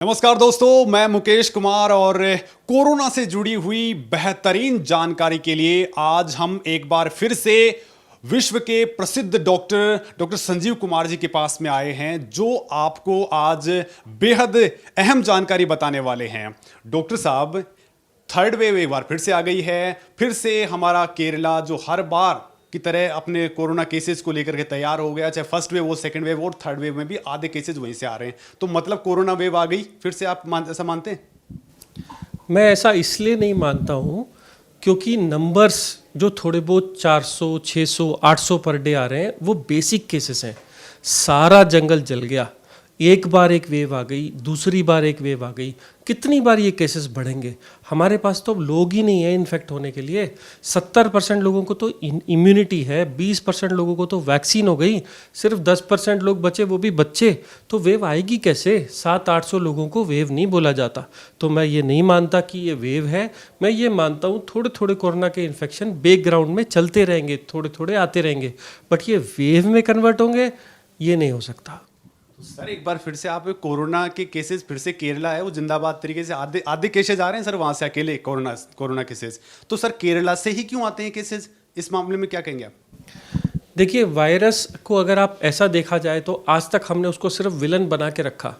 नमस्कार दोस्तों, मैं मुकेश कुमार और कोरोना से जुड़ी हुई बेहतरीन जानकारी के लिए आज हम एक बार फिर से विश्व के प्रसिद्ध डॉक्टर संजीव कुमार जी के पास में आए हैं, जो आपको आज बेहद अहम जानकारी बताने वाले हैं। डॉक्टर साहब, थर्ड वेव एक बार फिर से आ गई है। फिर से हमारा केरला जो हर बार की तरह अपने कोरोना केसेस को लेकर के तैयार हो गया, चाहे फर्स्ट वेव हो, सेकंड वेव और थर्ड वेव में भी आधे केसेस वहीं से आ रहे हैं। तो मतलब कोरोना वेव आ गई फिर से, आप ऐसा मानते हैं? मैं ऐसा इसलिए नहीं मानता हूँ क्योंकि नंबर्स जो थोड़े बहुत 400, 600, 800 पर डे आ रहे हैं वो बेसिक केसेस हैं। सारा जंगल जल गया, एक बार एक वेव आ गई, दूसरी बार एक वेव आ गई, कितनी बार ये केसेस बढ़ेंगे? हमारे पास तो अब लोग ही नहीं है इन्फेक्ट होने के लिए। 70% लोगों को तो इम्यूनिटी है, 20% लोगों को तो वैक्सीन हो गई, सिर्फ 10% लोग बचे, वो भी बच्चे। तो वेव आएगी कैसे? 700-800 लोगों को वेव नहीं बोला जाता। तो मैं ये नहीं मानता कि ये वेव है। मैं ये मानता हूँ थोड़े थोड़े कोरोना के इन्फेक्शन बैकग्राउंड में चलते रहेंगे, थोड़े थोड़े आते रहेंगे, बट ये वेव में कन्वर्ट होंगे, ये नहीं हो सकता। सर एक बार फिर से आप कोरोना के केसेस फिर से केरला है वो जिंदाबाद तरीके से आधे आधे केसेस आ रहे हैं सर वहां से अकेले कोरोना केसेस। तो सर केरला से ही क्यों आते हैं केसेस? इस मामले में क्या कहेंगे आप? देखिए, वायरस को अगर आप ऐसा देखा जाए तो आज तक हमने उसको सिर्फ विलन बना के रखा।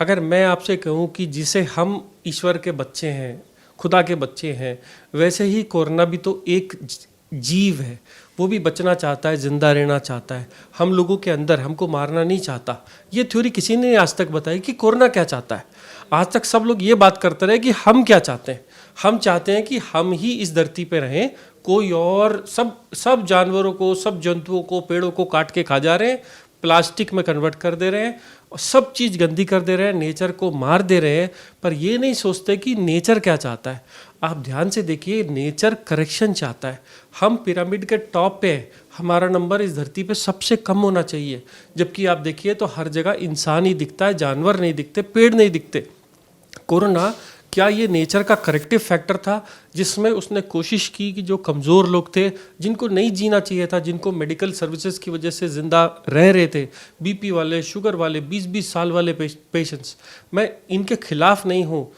अगर मैं आपसे कहूँ कि जिसे हम ईश्वर के बच्चे हैं, खुदा के बच्चे हैं, वैसे ही कोरोना भी तो एक जीव है। वो भी बचना चाहता है, जिंदा रहना चाहता है। हम लोगों के अंदर हमको मारना नहीं चाहता। ये थ्योरी किसी ने आज तक बताई कि कोरोना क्या चाहता है। आज तक सब लोग ये बात करते रहे कि हम क्या चाहते हैं। हम चाहते हैं कि हम ही इस धरती पे रहें, कोई और सब जानवरों को, सब जंतुओं को, पेड़ों को काट के खा जा रहे हैं, प्लास्टिक में कन्वर्ट कर दे रहे हैं और सब चीज़ गंदी कर दे रहे हैं, नेचर को मार दे रहे हैं। पर ये नहीं सोचते कि नेचर क्या चाहता है। आप ध्यान से देखिए, नेचर करेक्शन चाहता है। हम पिरामिड के टॉप पे हैं, हमारा नंबर इस धरती पे सबसे कम होना चाहिए, जबकि आप देखिए तो हर जगह इंसान ही दिखता है, जानवर नहीं दिखते, पेड़ नहीं दिखते। कोरोना क्या ये नेचर का करेक्टिव फैक्टर था, जिसमें उसने कोशिश की कि जो कमज़ोर लोग थे, जिनको नहीं जीना चाहिए था, जिनको मेडिकल सर्विसेज की वजह से ज़िंदा रह रहे थे, बीपी वाले, शुगर वाले, 20-20 साल वाले पेशेंट्स, मैं इनके खिलाफ नहीं हूँ।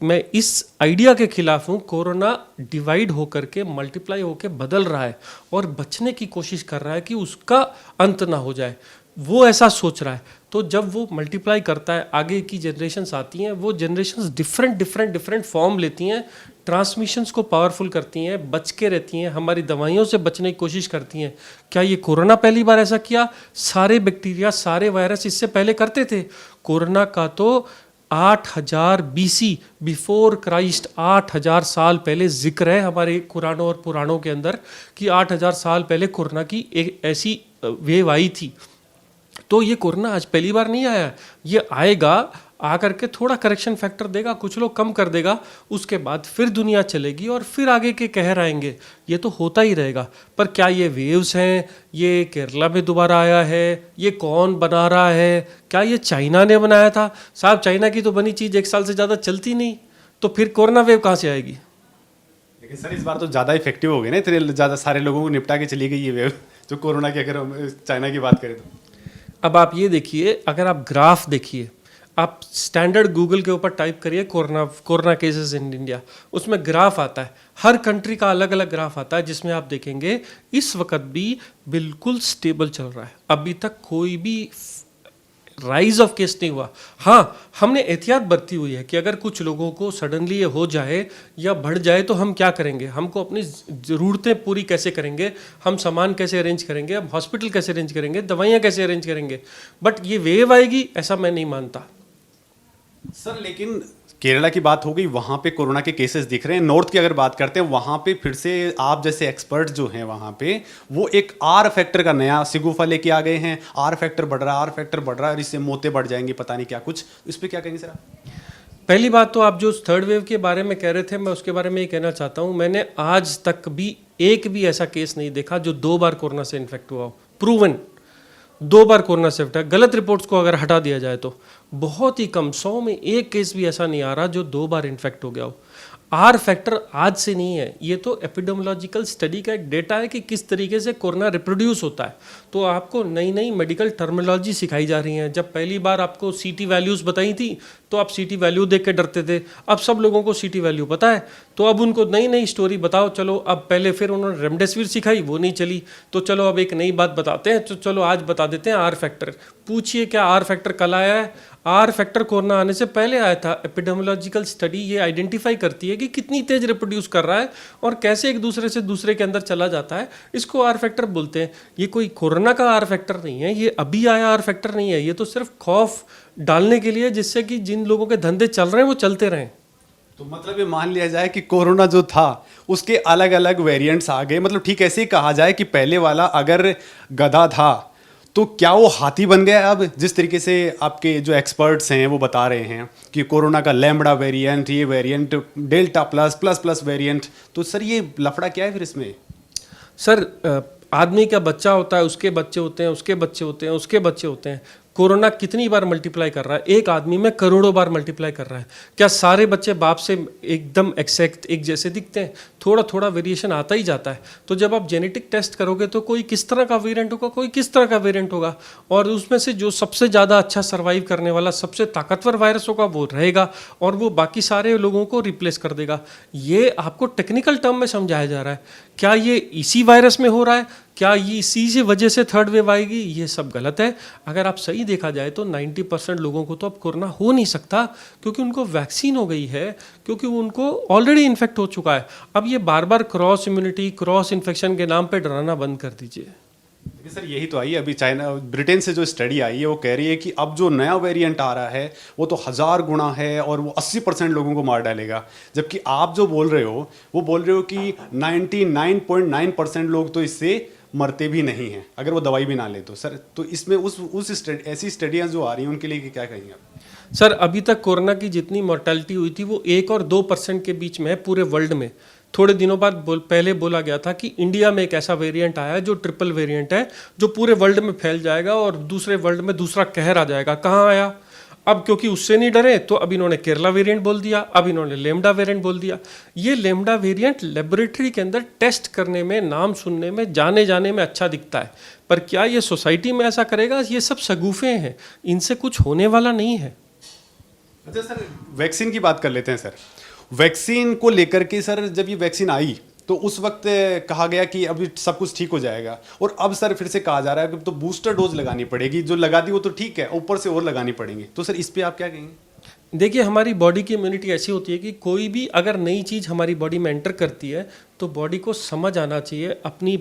मैं इस आइडिया के खिलाफ हूँ। कोरोना डिवाइड होकर के, मल्टीप्लाई होकर बदल रहा है और बचने की कोशिश कर रहा है कि उसका अंत ना हो जाए। वो ऐसा सोच रहा है। तो जब वो मल्टीप्लाई करता है, आगे की जनरेशन्स आती हैं, वो जनरेशन्स डिफरेंट फॉर्म लेती हैं, ट्रांसमिशंस को पावरफुल करती हैं, बच के रहती हैं, हमारी दवाइयों से बचने की कोशिश करती हैं। क्या ये कोरोना पहली बार ऐसा किया? सारे बैक्टीरिया, सारे वायरस इससे पहले करते थे। कोरोना का तो 8000 BC, बिफोर क्राइस्ट, 8000 साल पहले जिक्र है हमारे कुरानों और पुराणों के अंदर कि 8000 साल पहले कोरोना की एक ऐसी वेव आई थी। तो ये कोरोना आज पहली बार नहीं आया, ये आएगा, आकर के थोड़ा करेक्शन फैक्टर देगा, कुछ लोग कम कर देगा, उसके बाद फिर दुनिया चलेगी और फिर आगे के कहर आएंगे। ये तो होता ही रहेगा। पर क्या ये वेव्स हैं, ये केरला में दोबारा आया है, ये कौन बना रहा है? क्या ये चाइना ने बनाया था? साहब, चाइना की तो बनी चीज़ 1 साल से ज़्यादा चलती नहीं, तो फिर कोरोना वेव कहाँ से आएगी? लेकिन सर इस बार तो ज़्यादा इफेक्टिव हो गई ना, इतने ज़्यादा सारे लोगों को निपटा के चली गई ये वेव, जो कोरोना की, अगर हम चाइना की बात करें तो। अब आप ये देखिए, अगर आप ग्राफ देखिए, आप स्टैंडर्ड गूगल के ऊपर टाइप करिए कोरोना केसेस इन इंडिया, उसमें ग्राफ आता है। हर कंट्री का अलग अलग ग्राफ आता है, जिसमें आप देखेंगे इस वक्त भी बिल्कुल स्टेबल चल रहा है। अभी तक कोई भी राइज ऑफ केस नहीं हुआ। हाँ, हमने एहतियात बरती हुई है कि अगर कुछ लोगों को सडनली ये हो जाए या बढ़ जाए तो हम क्या करेंगे, हमको अपनी ज़रूरतें पूरी कैसे करेंगे, हम सामान कैसे अरेंज करेंगे, हम हॉस्पिटल कैसे अरेंज करेंगे, दवाइयाँ कैसे अरेंज करेंगे। बट ये वेव आएगी ऐसा मैं नहीं मानता सर। लेकिन केरला की बात हो गई, वहाँ पे कोरोना के केसेस दिख रहे हैं। नॉर्थ की अगर बात करते हैं, वहाँ पे फिर से आप जैसे एक्सपर्ट जो हैं वहाँ पे, वो एक आर फैक्टर का नया सिगुफा लेके आ गए हैं। आर फैक्टर बढ़ रहा है, आर फैक्टर बढ़ रहा है और इससे मौतें बढ़ जाएंगी, पता नहीं क्या कुछ। इस पर क्या कहेंगे सर आप? पहली बात तो आप जो थर्ड वेव के बारे में कह रहे थे, मैं उसके बारे में ये कहना चाहता हूँ, मैंने आज तक भी एक भी ऐसा केस नहीं देखा जो 2 बार कोरोना से इन्फेक्ट हुआ हो। प्रूवन 2 बार कोरोना से इन्फेक्ट, गलत रिपोर्ट्स को अगर हटा दिया जाए तो बहुत ही कम, 100 में 1 केस भी ऐसा नहीं आ रहा जो 2 बार इन्फेक्ट हो गया हो। आर फैक्टर आज से नहीं है, ये तो एपिडेमियोलॉजिकल स्टडी का एक डेटा है कि किस तरीके से कोरोना रिप्रोड्यूस होता है। तो आपको नई नई मेडिकल टर्मिनोलॉजी सिखाई जा रही हैं। जब पहली बार आपको CT वैल्यूज़ बताई थी तो आप सीटी वैल्यू देख के डरते थे, अब सब लोगों को सीटी वैल्यू पता है, तो अब उनको नई नई स्टोरी बताओ। चलो अब पहले फिर उन्होंने रेमडेसिविर सिखाई, वो नहीं चली, तो चलो अब एक नई बात बताते हैं, तो चलो आज बता देते हैं आर फैक्टर। पूछिए क्या आर फैक्टर कल आया है? आर फैक्टर कोरोना आने से पहले आया था। एपिडेमियोलॉजिकल स्टडी ये आइडेंटिफाई करती है कि कितनी तेज रिप्रोड्यूस कर रहा है और कैसे एक दूसरे से दूसरे के अंदर चला जाता है, इसको आर फैक्टर बोलते हैं। ये कोई कोरोना का आर फैक्टर नहीं है, ये अभी आया आर फैक्टर नहीं है, ये तो सिर्फ खौफ डालने के लिए, जिससे कि जिन लोगों के धंधे चल रहे हैं वो चलते रहें। तो मतलब ये मान लिया जाए कि कोरोना जो था उसके अलग अलग वेरिएंट्स आ गए, मतलब ठीक ऐसे ही कहा जाए कि पहले वाला अगर गधा था तो क्या वो हाथी बन गया? अब जिस तरीके से आपके जो एक्सपर्ट्स हैं वो बता रहे हैं कि कोरोना का लैम्बडा वेरिएंट, ये variant delta plus plus plus variant, तो सर ये लफड़ा क्या है फिर इसमें? सर आदमी का बच्चा होता है, उसके बच्चे होते हैं, उसके बच्चे होते हैं, उसके बच्चे होते हैं। कोरोना कितनी बार मल्टीप्लाई कर रहा है? एक आदमी में करोड़ों बार मल्टीप्लाई कर रहा है। क्या सारे बच्चे बाप से एकदम एक्सैक्ट एक जैसे दिखते हैं? थोड़ा थोड़ा वेरिएशन आता ही जाता है। तो जब आप जेनेटिक टेस्ट करोगे तो कोई किस तरह का वेरिएंट होगा, कोई किस तरह का वेरिएंट होगा, और उसमें से जो सबसे ज़्यादा अच्छा सर्वाइव करने वाला सबसे ताकतवर वायरस होगा वो रहेगा और वो बाकी सारे लोगों को रिप्लेस कर देगा। ये आपको टेक्निकल टर्म में समझाया जा रहा है। क्या ये इसी वायरस में हो रहा है? क्या ये इसी से वजह से थर्ड वेव आएगी? ये सब गलत है। अगर आप सही देखा जाए तो 90% लोगों को तो अब कोरोना हो नहीं सकता, क्योंकि उनको वैक्सीन हो गई है, क्योंकि उनको ऑलरेडी इन्फेक्ट हो चुका है। अब ये बार बार क्रॉस इम्यूनिटी, क्रॉस इन्फेक्शन के नाम पे डराना बंद कर दीजिए। देखिए सर, यही तो आई है अभी चाइना ब्रिटेन से जो स्टडी आई है वो कह रही है कि अब जो नया वेरिएंट आ रहा है वो तो 1000 गुना है और वो 80% लोगों को मार डालेगा, जबकि आप जो बोल रहे हो वो बोल रहे हो कि 99.9% लोग तो इससे मरते भी नहीं हैं अगर वो दवाई भी ना ले तो। सर तो इसमें ऐसी स्टडियाँ जो आ रही हैं उनके लिए क्या कहेंगे आप? सर अभी तक कोरोना की जितनी मोर्टेलिटी हुई थी वो 1 और 2% के बीच में है पूरे वर्ल्ड में। थोड़े दिनों बाद पहले बोला गया था कि इंडिया में एक ऐसा वेरिएंट आया है जो ट्रिपल वेरिएंट है, जो पूरे वर्ल्ड में फैल जाएगा और दूसरे वर्ल्ड में दूसरा कहर आ जाएगा। कहाँ आया? अब क्योंकि उससे नहीं डरे तो अब इन्होंने केरला वेरिएंट बोल दिया, अब इन्होंने लेमडा वेरिएंट बोल दिया। ये लेमडा वेरिएंट लेबोरेटरी के अंदर टेस्ट करने में, नाम सुनने में, जाने जाने में अच्छा दिखता है, पर क्या ये सोसाइटी में ऐसा करेगा? ये सब शगुफे हैं, इनसे कुछ होने वाला नहीं है। अच्छा सर, वैक्सीन की बात कर लेते हैं सर। वैक्सीन को लेकर के सर जब ये वैक्सीन आई तो उस वक्त कहा गया कि अभी सब कुछ ठीक हो जाएगा, और अब सर फिर से कहा जा रहा है कि तो बूस्टर डोज लगानी पड़ेगी। जो लगा दी वो तो ठीक है, ऊपर से और लगानी पड़ेंगी। तो सर इस पे आप क्या कहेंगे? देखिए, हमारी बॉडी की इम्यूनिटी ऐसी होती है कि कोई भी अगर नई चीज़ हमारी बॉडी में एंटर करती है तो बॉडी को समझ आना चाहिए। अपनी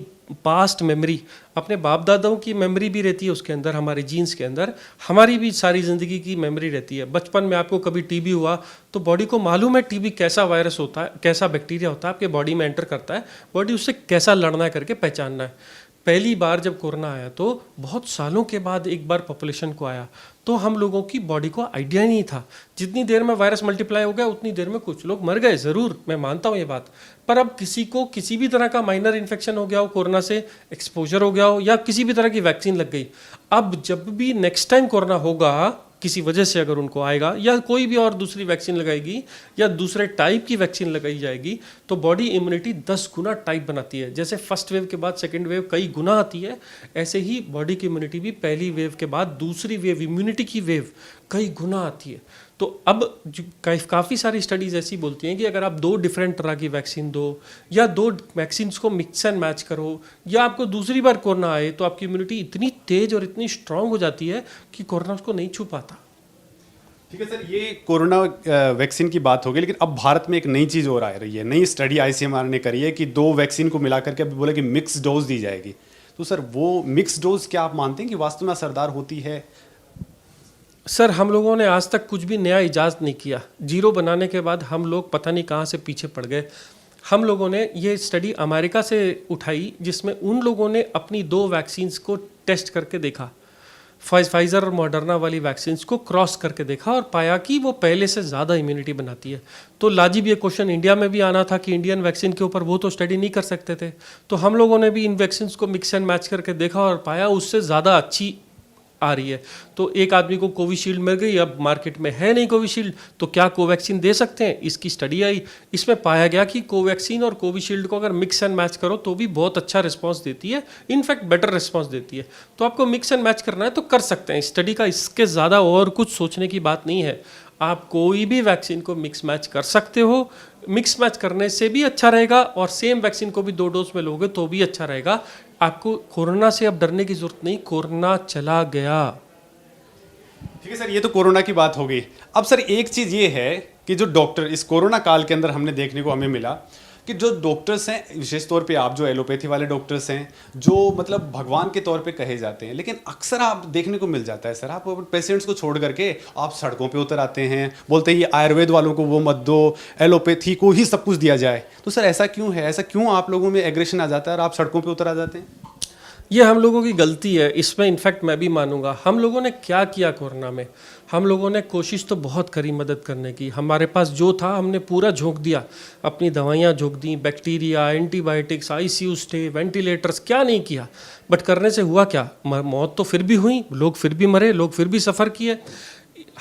पास्ट मेमोरी, अपने बाप दादाओं की मेमोरी भी रहती है उसके अंदर, हमारे जीन्स के अंदर हमारी भी सारी ज़िंदगी की मेमोरी रहती है। बचपन में आपको कभी टीबी हुआ तो बॉडी को मालूम है टीबी कैसा वायरस होता है, कैसा बैक्टीरिया होता है, आपके बॉडी में एंटर करता है, बॉडी उससे कैसा लड़ना है करके पहचानना है। पहली बार जब कोरोना आया तो बहुत सालों के बाद एक बार पॉपुलेशन को आया, तो हम लोगों की बॉडी को आइडिया नहीं था। जितनी देर में वायरस मल्टीप्लाई हो गया उतनी देर में कुछ लोग मर गए, ज़रूर मैं मानता हूँ ये बात, पर अब किसी को किसी भी तरह का माइनर इन्फेक्शन हो गया हो, कोरोना से एक्सपोजर हो गया हो, या किसी भी तरह की वैक्सीन लग गई, अब जब भी नेक्स्ट टाइम कोरोना होगा किसी वजह से, अगर उनको आएगा या कोई भी और दूसरी वैक्सीन लगाएगी या दूसरे टाइप की वैक्सीन लगाई जाएगी, तो बॉडी इम्यूनिटी 10 गुना टाइप बनाती है। जैसे फर्स्ट वेव के बाद सेकंड वेव कई गुना आती है, ऐसे ही बॉडी की इम्यूनिटी भी पहली वेव के बाद दूसरी वेव, इम्यूनिटी की वेव कई गुना आती है। तो अब काफ़ी सारी स्टडीज़ ऐसी बोलती हैं कि अगर आप 2 डिफरेंट तरह की वैक्सीन दो या 2 वैक्सीन को मिक्स एंड मैच करो, या आपको दूसरी बार कोरोना आए तो आपकी इम्यूनिटी इतनी तेज और इतनी स्ट्रांग हो जाती है कि कोरोना उसको नहीं छू पाता। ठीक है सर, ये कोरोना वैक्सीन की बात हो गई, लेकिन अब भारत में एक नई चीज़ और आ रही है। नई स्टडी ICMR ने करी है कि 2 वैक्सीन को मिला करके अभी बोला कि मिक्स डोज दी जाएगी। तो सर वो मिक्स डोज क्या आप मानते हैं कि वास्तव में असरदार होती है? सर हम लोगों ने आज तक कुछ भी नया इजाज़त नहीं किया। जीरो बनाने के बाद हम लोग पता नहीं कहाँ से पीछे पड़ गए। हम लोगों ने ये स्टडी अमेरिका से उठाई, जिसमें उन लोगों ने अपनी 2 वैक्सीन्स को टेस्ट करके देखा, फाइजर और मॉडर्ना वाली वैक्सीन्स को क्रॉस करके देखा और पाया कि वो पहले से ज़्यादा इम्यूनिटी बनाती है। तो लाजिब ये क्वेश्चन इंडिया में भी आना था कि इंडियन वैक्सीन के ऊपर वो तो स्टडी नहीं कर सकते थे, तो हम लोगों ने भी इन वैक्सीन्स को मिक्स एंड मैच करके देखा और पाया उससे ज़्यादा अच्छी आ रही है। तो एक आदमी को कोविशील्ड मिल गई, अब मार्केट में है नहीं कोविशील्ड, तो क्या कोवैक्सीन दे सकते हैं? इसकी स्टडी आई, इसमें पाया गया कि कोवैक्सीन और कोविशील्ड को अगर मिक्स एंड मैच करो तो भी बहुत अच्छा रिस्पांस देती है, इनफैक्ट बेटर रिस्पांस देती है। तो आपको मिक्स एंड मैच करना है तो कर सकते हैं, स्टडी का इसके ज़्यादा और कुछ सोचने की बात नहीं है। आप कोई भी वैक्सीन को मिक्स मैच कर सकते हो। मिक्स मैच करने से भी अच्छा रहेगा और सेम वैक्सीन को भी 2 डोज में लोगे तो भी अच्छा रहेगा। आपको कोरोना से अब डरने की जरूरत नहीं, कोरोना चला गया। ठीक है सर, ये तो कोरोना की बात हो गई। अब सर एक चीज ये है कि जो डॉक्टर इस कोरोना काल के अंदर हमने देखने को हमें मिला कि जो डॉक्टर्स हैं, विशेष तौर पे आप जो एलोपैथी वाले डॉक्टर्स हैं, जो मतलब भगवान के तौर पे कहे जाते हैं, लेकिन अक्सर आप देखने को मिल जाता है सर, आप पेशेंट्स को छोड़ करके आप सड़कों पे उतर आते हैं, बोलते हैं ये आयुर्वेद वालों को वो मत दो, एलोपैथी को ही सब कुछ दिया जाए। तो सर ऐसा क्यों है? ऐसा क्यों आप लोगों में एग्रेशन आ जाता है और आप सड़कों पर उतर आ जाते हैं? ये हम लोगों की गलती है, इसमें इनफैक्ट मैं भी मानूंगा। हम लोगों ने क्या किया कोरोना में, हम लोगों ने कोशिश तो बहुत करी मदद करने की। हमारे पास जो था हमने पूरा झोंक दिया, अपनी दवाइयाँ झोंक दी, bacteria, antibiotics, ICU stay, ventilators, क्या नहीं किया। बट करने से हुआ क्या? मौत तो फिर भी हुई, लोग फिर भी मरे, लोग फिर भी सफ़र किए।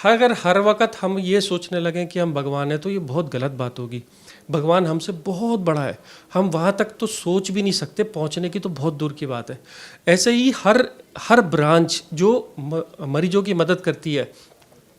अगर हर वक्त हम ये सोचने लगें कि हम भगवान हैं तो ये बहुत गलत बात होगी। भगवान हमसे बहुत बड़ा है, हम वहाँ तक तो सोच भी नहीं सकते, पहुँचने की तो बहुत दूर की बात है। ऐसे ही हर ब्रांच जो मरीजों की मदद करती है,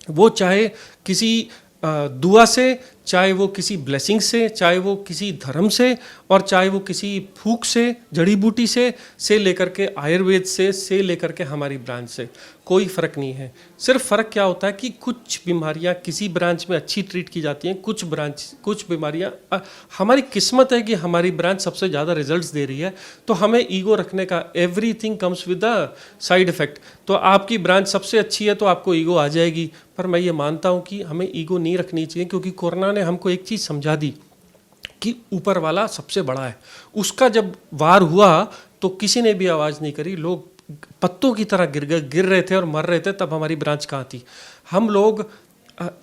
वो चाहे किसी दुआ से, चाहे वो किसी ब्लेसिंग से, चाहे वो किसी धर्म से, और चाहे वो किसी फूक से, जड़ी बूटी से लेकर के आयुर्वेद से लेकर के हमारी ब्रांच से, कोई फ़र्क नहीं है। सिर्फ फ़र्क क्या होता है कि कुछ बीमारियां किसी ब्रांच में अच्छी ट्रीट की जाती हैं, कुछ बीमारियां हमारी किस्मत है कि हमारी ब्रांच सबसे ज़्यादा रिजल्ट्स दे रही है, तो हमें ईगो रखने का, everything comes with the side effect. तो आपकी ब्रांच सबसे अच्छी है तो आपको ईगो आ जाएगी, पर मैं ये मानता हूँ कि हमें ईगो नहीं रखनी चाहिए, क्योंकि कोरोना ने हमको एक चीज़ समझा दी कि ऊपर वाला सबसे बड़ा है। उसका जब वार हुआ तो किसी ने भी आवाज़ नहीं करी, लोग पत्तों की तरह गिर रहे थे और मर रहे थे, तब हमारी ब्रांच कहाँ थी। हम लोग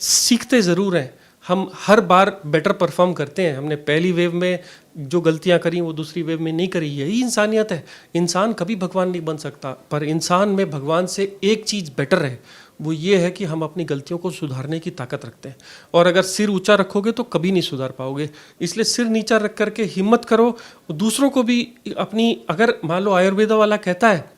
सीखते ज़रूर हैं, हम हर बार बेटर परफॉर्म करते हैं। हमने पहली वेव में जो गलतियां करी वो दूसरी वेव में नहीं करी, यही इंसानियत है। इंसान कभी भगवान नहीं बन सकता, पर इंसान में भगवान से एक चीज़ बेटर है, वो ये है कि हम अपनी गलतियों को सुधारने की ताकत रखते हैं। और अगर सिर ऊंचा रखोगे तो कभी नहीं सुधार पाओगे। इसलिए सिर नीचा रख करके हिम्मत करो, दूसरों को भी अपनी, अगर मान लो आयुर्वेद वाला कहता है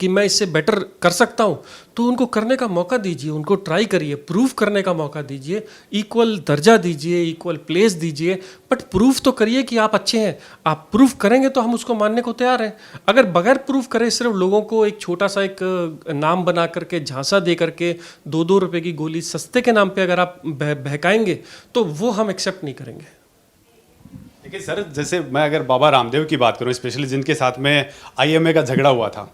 कि मैं इससे बेटर कर सकता हूँ, तो उनको करने का मौका दीजिए, उनको ट्राई करिए, प्रूफ करने का मौका दीजिए, इक्वल दर्जा दीजिए, इक्वल प्लेस दीजिए, बट प्रूफ तो करिए कि आप अच्छे हैं। आप प्रूफ करेंगे तो हम उसको मानने को तैयार हैं। अगर बगैर प्रूफ करे सिर्फ लोगों को एक छोटा सा एक नाम बना करके, झांसा दे करके, 2-2 रुपए की गोली सस्ते के नाम पे अगर आप बहकाएंगे तो वो हम एक्सेप्ट नहीं करेंगे। देखिए सर, जैसे मैं अगर बाबा रामदेव की बात करूं, स्पेशली जिनके साथ में आईएमए का झगड़ा हुआ था,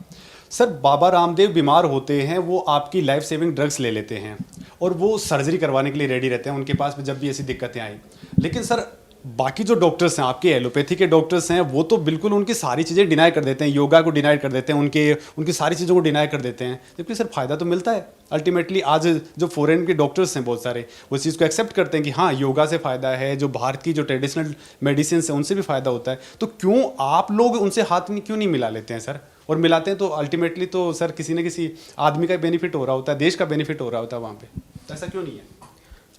सर बाबा रामदेव बीमार होते हैं, वो आपकी लाइफ सेविंग ड्रग्स ले लेते हैं और वो सर्जरी करवाने के लिए रेडी रहते हैं उनके पास में जब भी ऐसी दिक्कतें आई। लेकिन सर बाकी जो डॉक्टर्स हैं, आपके एलोपैथी के डॉक्टर्स हैं, वो तो बिल्कुल उनकी सारी चीज़ें डिनाई कर देते हैं, योगा को डिनाई कर देते हैं, उनकी सारी चीज़ों को डिनाई कर देते हैं। जबकि सर फ़ायदा तो मिलता है अल्टीमेटली। आज जो फॉरेन के डॉक्टर्स हैं बहुत सारे, वो चीज़ को एक्सेप्ट करते हैं कि हाँ योगा से फ़ायदा है, जो भारत की जो ट्रेडिशनल मेडिसिन है उनसे भी फ़ायदा होता है। तो क्यों आप लोग उनसे हाथ क्यों नहीं मिला लेते हैं सर? और मिलाते हैं तो अल्टीमेटली तो सर किसी न किसी आदमी का बेनिफिट हो रहा होता है, देश का बेनिफिट हो रहा होता है वहाँ पे, तो ऐसा क्यों नहीं है?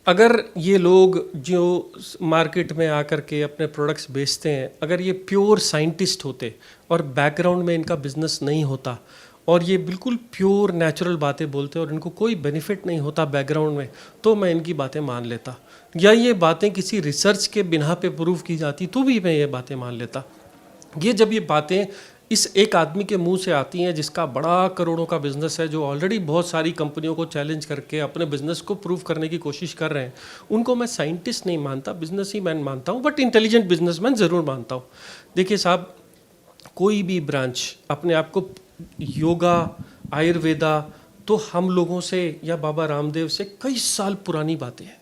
अगर ये लोग जो मार्केट में आकर के अपने प्रोडक्ट्स बेचते हैं, अगर ये प्योर साइंटिस्ट होते और बैकग्राउंड में इनका बिजनेस नहीं होता और ये बिल्कुल प्योर नेचुरल बातें बोलते और इनको कोई बेनिफिट नहीं होता बैकग्राउंड में, तो मैं इनकी बातें मान लेता। या ये बातें किसी रिसर्च के बिना पे प्रूव की जाती तो भी मैं ये बातें मान लेता। ये जब ये बातें इस एक आदमी के मुंह से आती हैं जिसका बड़ा करोड़ों का बिजनेस है, जो ऑलरेडी बहुत सारी कंपनियों को चैलेंज करके अपने बिजनेस को प्रूव करने की कोशिश कर रहे हैं, उनको मैं साइंटिस्ट नहीं मानता, बिजनेस ही मैन मानता हूँ, बट इंटेलिजेंट बिजनेसमैन ज़रूर मानता हूँ। देखिए साहब, कोई भी ब्रांच अपने आप को योगा, आयुर्वेदा, तो हम लोगों से या बाबा रामदेव से कई साल पुरानी बातें हैं।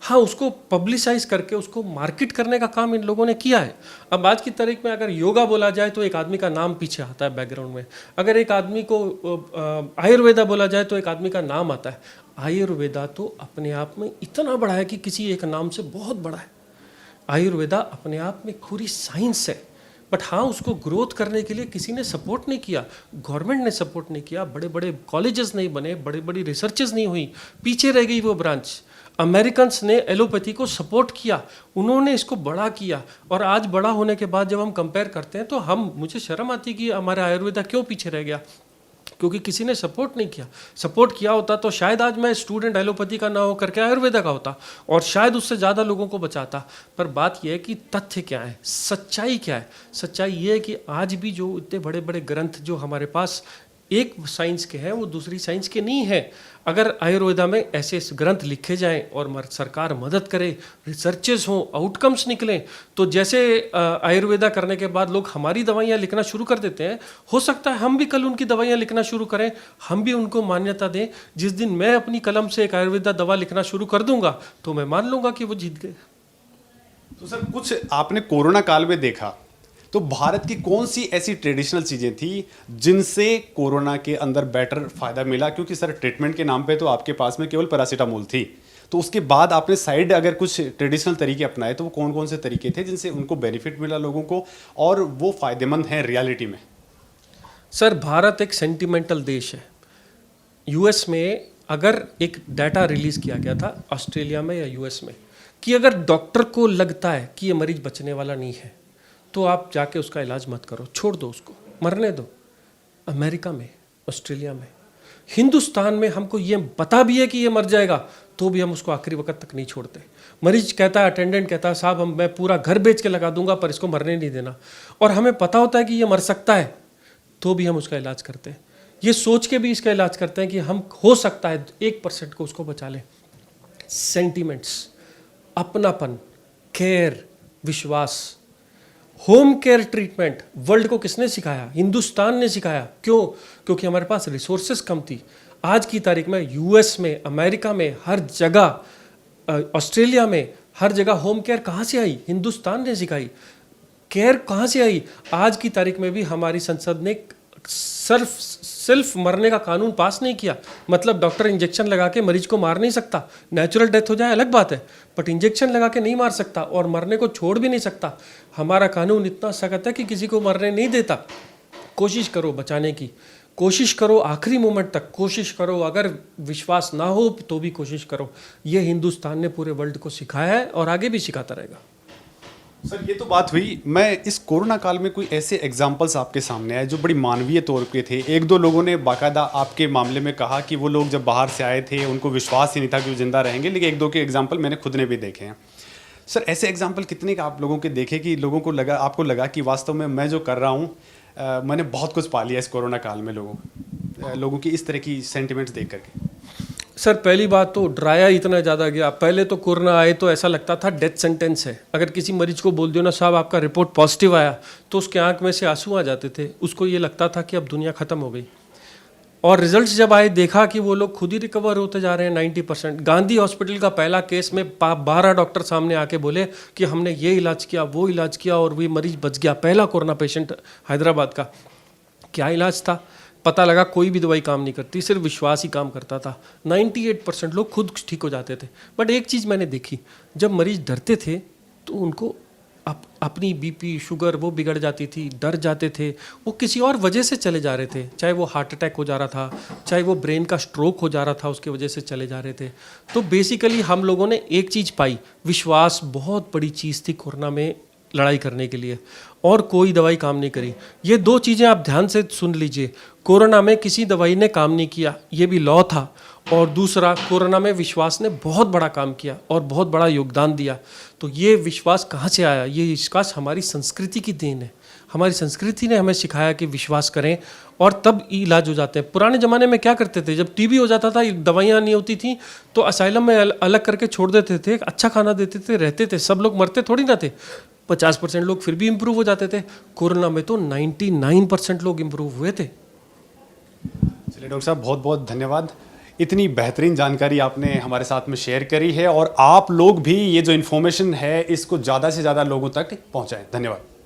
हाँ, उसको पब्लिसाइज करके उसको मार्केट करने का काम इन लोगों ने किया है। अब आज की तारीख में अगर योगा बोला जाए तो एक आदमी का नाम पीछे आता है बैकग्राउंड में, अगर एक आदमी को आयुर्वेदा बोला जाए तो एक आदमी का नाम आता है। आयुर्वेदा तो अपने आप में इतना बड़ा है कि किसी एक नाम से बहुत बड़ा है। आयुर्वेदा अपने आप में पूरी साइंस है, बट हाँ, उसको ग्रोथ करने के लिए किसी ने सपोर्ट नहीं किया, गवर्नमेंट ने सपोर्ट नहीं किया, बड़े बड़े कॉलेजेस नहीं बने, बड़ी बड़ी रिसर्चेस नहीं हुई, पीछे रह गई वो ब्रांच। अमेरिकन्स ने एलोपैथी को सपोर्ट किया, उन्होंने इसको बड़ा किया, और आज बड़ा होने के बाद जब हम कंपेयर करते हैं तो मुझे शर्म आती है कि हमारा आयुर्वेदा क्यों पीछे रह गया। क्योंकि किसी ने सपोर्ट नहीं किया। सपोर्ट किया होता तो शायद आज मैं स्टूडेंट एलोपैथी का ना हो करके आयुर्वेदा का होता और शायद उससे ज़्यादा लोगों को बचाता। पर बात यह है कि तथ्य क्या है, सच्चाई क्या है। सच्चाई ये है कि आज भी जो इतने बड़े बड़े ग्रंथ जो हमारे पास एक साइंस के हैं वो दूसरी साइंस के नहीं है। अगर आयुर्वेदा में ऐसे ग्रंथ लिखे जाएं और सरकार मदद करे, रिसर्चेस हों, आउटकम्स निकलें, तो जैसे आयुर्वेदा करने के बाद लोग हमारी दवाइयाँ लिखना शुरू कर देते हैं, हो सकता है हम भी कल उनकी दवाइयाँ लिखना शुरू करें, हम भी उनको मान्यता दें। जिस दिन मैं अपनी कलम से एक आयुर्वेदा दवा लिखना शुरू कर दूंगा तो मैं मान लूंगा कि वो जीत गए। तो सर, कुछ आपने कोरोना काल में देखा तो भारत की कौन सी ऐसी ट्रेडिशनल चीज़ें थी जिनसे कोरोना के अंदर बेटर फायदा मिला? क्योंकि सर ट्रीटमेंट के नाम पे तो आपके पास में केवल पैरासीटामोल थी, तो उसके बाद आपने साइड अगर कुछ ट्रेडिशनल तरीके अपनाए तो वो कौन कौन से तरीके थे जिनसे उनको बेनिफिट मिला लोगों को और वो फायदेमंद हैं रियलिटी में? सर, भारत एक सेंटिमेंटल देश है। यूएस में अगर एक डाटा रिलीज किया गया था, ऑस्ट्रेलिया में या यूएस में, कि अगर डॉक्टर को लगता है कि ये मरीज बचने वाला नहीं है तो आप जाके उसका इलाज मत करो, छोड़ दो, उसको मरने दो। अमेरिका में, ऑस्ट्रेलिया में, हिंदुस्तान में हमको ये पता भी है कि ये मर जाएगा तो भी हम उसको आखिरी वक्त तक नहीं छोड़ते। मरीज कहता है, अटेंडेंट कहता है, साहब मैं पूरा घर बेच के लगा दूंगा पर इसको मरने नहीं देना, और हमें पता होता है कि ये मर सकता है तो भी हम उसका इलाज करते हैं। ये सोच के भी इसका इलाज करते हैं कि हम हो सकता है 1% को उसको बचा लें। सेंटिमेंट्स, अपनापन, केयर, विश्वास। होम केयर ट्रीटमेंट वर्ल्ड को किसने सिखाया? हिंदुस्तान ने सिखाया। क्यों? क्योंकि हमारे पास रिसोर्सेस कम थी। आज की तारीख में यूएस में, अमेरिका में, हर जगह, ऑस्ट्रेलिया में, हर जगह होम केयर कहाँ से आई? हिंदुस्तान ने सिखाई। केयर कहाँ से आई? आज की तारीख में भी हमारी संसद ने सिर्फ मरने का कानून पास नहीं किया। मतलब डॉक्टर इंजेक्शन लगा के मरीज को मार नहीं सकता, नेचुरल डेथ हो जाए अलग बात है, बट इंजेक्शन लगा के नहीं मार सकता और मरने को छोड़ भी नहीं सकता। हमारा कानून इतना सख्त है कि किसी को मरने नहीं देता। कोशिश करो बचाने की, कोशिश करो आखिरी मोमेंट तक, कोशिश करो, अगर विश्वास ना हो तो भी कोशिश करो। ये हिंदुस्तान ने पूरे वर्ल्ड को सिखाया है और आगे भी सिखाता रहेगा। सर, ये तो बात हुई। मैं इस कोरोना काल में कोई ऐसे एग्जाम्पल्स आपके सामने आए जो बड़ी मानवीय तौर पे थे? एक दो लोगों ने बाकायदा आपके मामले में कहा कि वो लोग जब बाहर से आए थे उनको विश्वास ही नहीं था कि वो जिंदा रहेंगे, लेकिन एक दो के एग्जाम्पल मैंने खुद ने भी देखे हैं। सर, ऐसे एग्जाम्पल कितने का आप लोगों के देखे कि लोगों को लगा, आपको लगा कि वास्तव में मैं जो कर रहा हूँ मैंने बहुत कुछ पा लिया इस कोरोना काल में लोगों की इस तरह की सेंटिमेंट्स देख करके? सर, पहली बात तो डराया इतना ज़्यादा गया। पहले तो कोरोना आए तो ऐसा लगता था डेथ सेंटेंस है। अगर किसी मरीज को बोल दियो ना, साहब आपका रिपोर्ट पॉजिटिव आया, तो उसके आंख में से आंसू आ जाते थे। उसको ये लगता था कि अब दुनिया ख़त्म हो गई। और रिजल्ट्स जब आए, देखा कि वो लोग खुद ही रिकवर होते जा रहे हैं 90%। गांधी हॉस्पिटल का पहला केस में 12 डॉक्टर सामने आके बोले कि हमने ये इलाज किया, वो इलाज किया और वो मरीज बच गया। पहला कोरोना पेशेंट हैदराबाद का। क्या इलाज था? पता लगा कोई भी दवाई काम नहीं करती, सिर्फ विश्वास ही काम करता था। 98% लोग खुद ठीक हो जाते थे। बट एक चीज़ मैंने देखी, जब मरीज डरते थे तो उनको अपनी बीपी, शुगर वो बिगड़ जाती थी, डर जाते थे, वो किसी और वजह से चले जा रहे थे। चाहे वो हार्ट अटैक हो जा रहा था, चाहे वो ब्रेन का स्ट्रोक हो जा रहा था, उसकी वजह से चले जा रहे थे। तो बेसिकली हम लोगों ने एक चीज़ पाई, विश्वास बहुत बड़ी चीज़ थी कोरोना में लड़ाई करने के लिए, और कोई दवाई काम नहीं करी। ये दो चीज़ें आप ध्यान से सुन लीजिए। कोरोना में किसी दवाई ने काम नहीं किया, ये भी लॉ था। और दूसरा, कोरोना में विश्वास ने बहुत बड़ा काम किया और बहुत बड़ा योगदान दिया। तो ये विश्वास कहाँ से आया? ये विश्वास हमारी संस्कृति की देन है। हमारी संस्कृति ने हमें सिखाया कि विश्वास करें और तब इलाज हो जाते हैं। पुराने ज़माने में क्या करते थे, जब टीबी हो जाता था, दवाइयाँ नहीं होती थी, तो असाइलम में अलग करके छोड़ देते थे, अच्छा खाना देते थे, रहते थे। सब लोग मरते थोड़ी ना थे। 50% लोग फिर भी इम्प्रूव हो जाते थे। कोरोना में तो 99% लोग इम्प्रूव हुए थे। चलिए डॉक्टर साहब, बहुत बहुत धन्यवाद। इतनी बेहतरीन जानकारी आपने हमारे साथ में शेयर करी है और आप लोग भी ये जो इन्फॉर्मेशन है इसको ज़्यादा से ज़्यादा लोगों तक पहुँचाएं। धन्यवाद।